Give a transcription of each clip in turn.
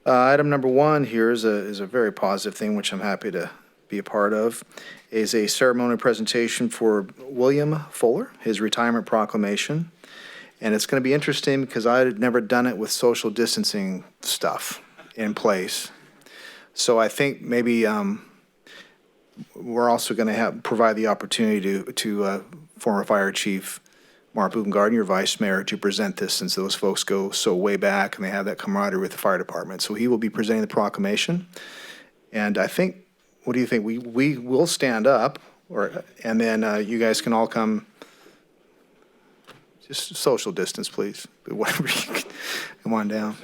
Item number one here is a very positive thing, which I'm happy to be a part of, is a ceremonial presentation for William Fuller, his retirement proclamation. And it's going to be interesting because I had never done it with social distancing stuff in place. So I think maybe we're also going to provide the opportunity to former Fire Chief Mark Buchengarden, your Vice Mayor, to present this, since those folks go so way back and they have that camaraderie with the fire department. So he will be presenting the proclamation. And I think, what do you think? We will stand up, and then you guys can all come. Just social distance, please. Whatever you can, come on down.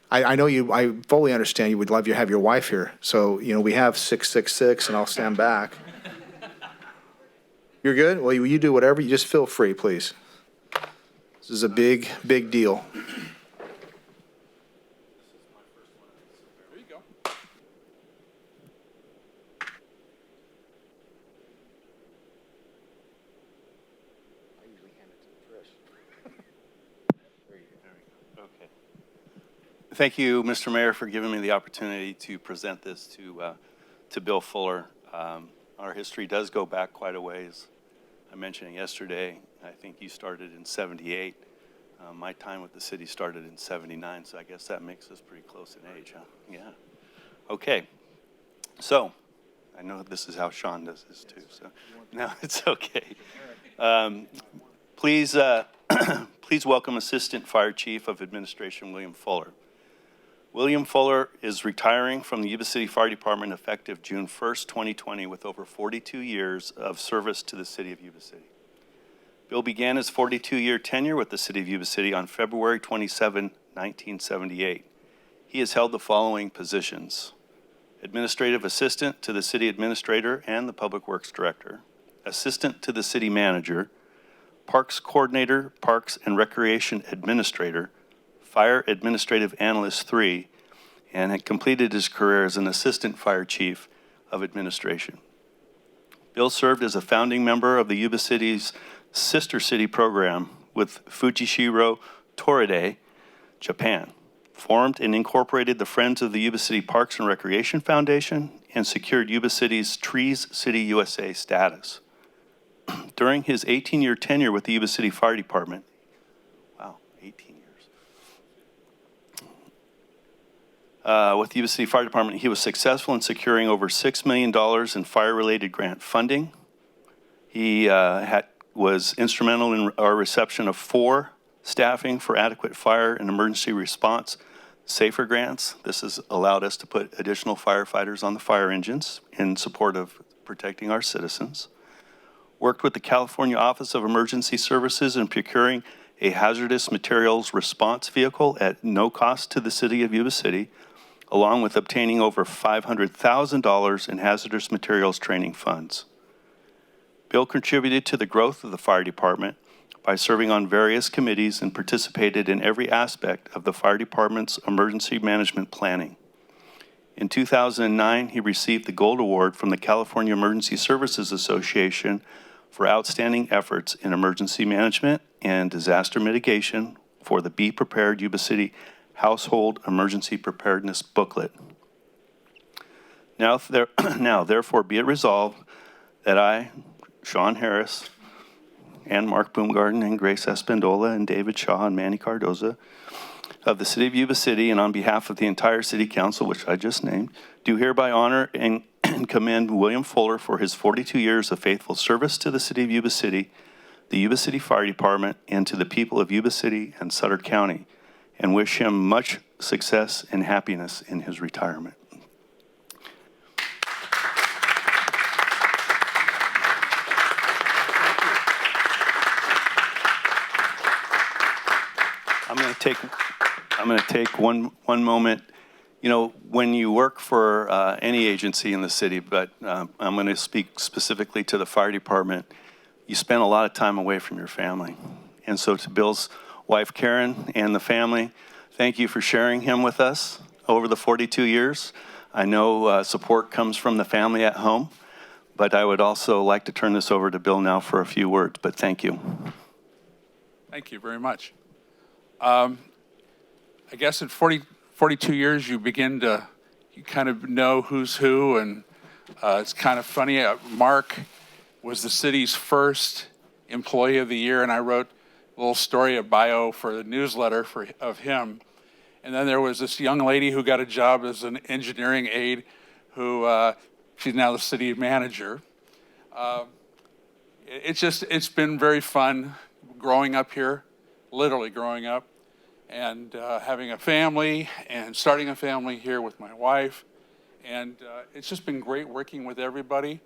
I know you. I fully understand you would love to have your wife here. So we have 666, and I'll stand back. You're good. Well, you do whatever. You just feel free, please. This is a big, big deal. There you go. I usually hand it to Trish. There we go. Okay. Thank you, Mr. Mayor, for giving me the opportunity to present this to Bill Fuller. Our history does go back quite a ways. I mentioned it yesterday. I think you started in '78. My time with the city started in '79, so I guess that makes us pretty close in age, huh? Yeah. Okay. So, I know this is how Sean does this too, so no, it's okay. Please welcome Assistant Fire Chief of Administration, William Fuller. William Fuller is retiring from the Yuba City Fire Department effective June 1st, 2020, with over 42 years of service to the city of Yuba City. Bill began his 42-year tenure with the city of Yuba City on February 27, 1978. He has held the following positions: Administrative Assistant to the City Administrator and the Public Works Director, Assistant to the City Manager, Parks Coordinator, Parks and Recreation Administrator, Fire Administrative Analyst 3, and had completed his career as an Assistant Fire Chief of Administration. Bill served as a founding member of the Yuba City's Sister City program with Fujishiro Toride, Japan, formed and incorporated the Friends of the Yuba City Parks and Recreation Foundation, and secured Yuba City's Trees City USA status. During his 18-year tenure with the Yuba City Fire Department, wow, 18 years, with the Yuba City Fire Department, he was successful in securing over $6 million in fire-related grant funding. He was instrumental in our reception of 4 staffing for adequate fire and emergency response SAFER grants. This has allowed us to put additional firefighters on the fire engines in support of protecting our citizens. Worked with the California Office of Emergency Services in procuring a hazardous materials response vehicle at no cost to the city of Yuba City, along with obtaining over $500,000 in hazardous materials training funds. Bill contributed to the growth of the fire department by serving on various committees and participated in every aspect of the fire department's emergency management planning. In 2009, he received the Gold Award from the California Emergency Services Association for outstanding efforts in emergency management and disaster mitigation for the Be Prepared Yuba City Household Emergency Preparedness Booklet. Now, therefore, be it resolved that I, Sean Harris, and Mark Buchengarden, and Grace Espendola, and David Shaw, and Manny Cardoza, of the City of Yuba City, and on behalf of the entire City Council, which I just named, do hereby honor and commend William Fuller for his 42 years of faithful service to the City of Yuba City, the Yuba City Fire Department, and to the people of Yuba City and Sutter County, and wish him much success and happiness in his retirement. I'm going to take one moment. You know, when you work for any agency in the city, but I'm going to speak specifically to the fire department, you spend a lot of time away from your family. And so to Bill's wife, Karen, and the family, thank you for sharing him with us over the 42 years. I know support comes from the family at home, but I would also like to turn this over to Bill now for a few words, but thank you. Thank you very much. I guess in 42 years, you kind of know who's who, and it's kind of funny. Mark was the city's first employee of the year, and I wrote a little story, a bio for the newsletter of him. And then there was this young lady who got a job as an engineering aide who she's now the city manager. It's been very fun growing up here, literally growing up, and having a family and starting a family here with my wife. And it's just been great working with everybody.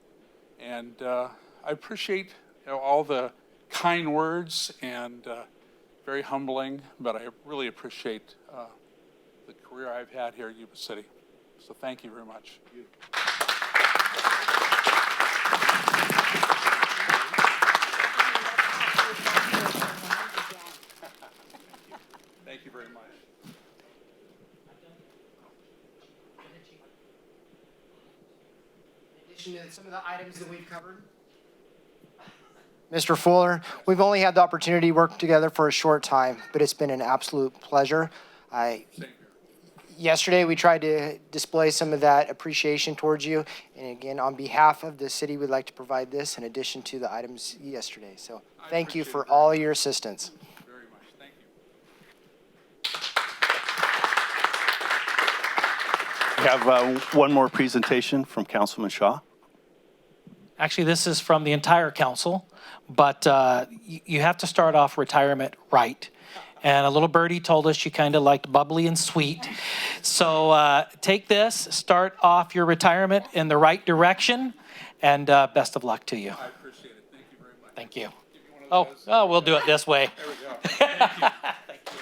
And I appreciate all the kind words and very humbling, but I really appreciate the career I've had here at Yuba City. So thank you very much. Thank you very much. In addition to some of the items that we've covered, Mr. Fuller, we've only had the opportunity to work together for a short time, but it's been an absolute pleasure. Yesterday, we tried to display some of that appreciation towards you. And again, on behalf of the city, we'd like to provide this in addition to the items yesterday. So thank you for all your assistance. Very much. Thank you. We have one more presentation from Councilman Shaw. Actually, this is from the entire council, but you have to start off retirement right. And a little birdie told us you kind of liked bubbly and sweet. So take this, start off your retirement in the right direction, and best of luck to you. I appreciate it. Thank you very much. Thank you. Oh, we'll do it this way. There we go. Thank you. Thank you.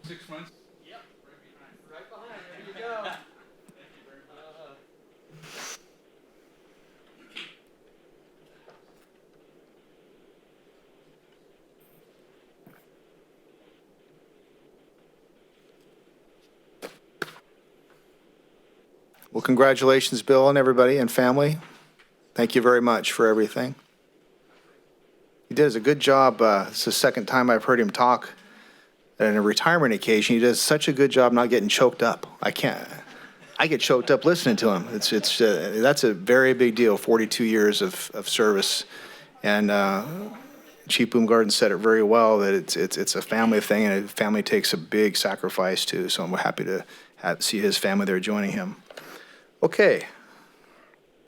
6 months? Yep. Right behind. Right behind, there you go. Thank you very much. Well, congratulations, Bill, and everybody and family. Thank you very much for everything. He does a good job. It's the second time I've heard him talk at a retirement occasion. He does such a good job not getting choked up. I get choked up listening to him. That's a very big deal, 42 years of service. And Chief Boomgarden said it very well, that it's a family thing, and a family takes a big sacrifice too. So I'm happy to see his family there joining him. Okay,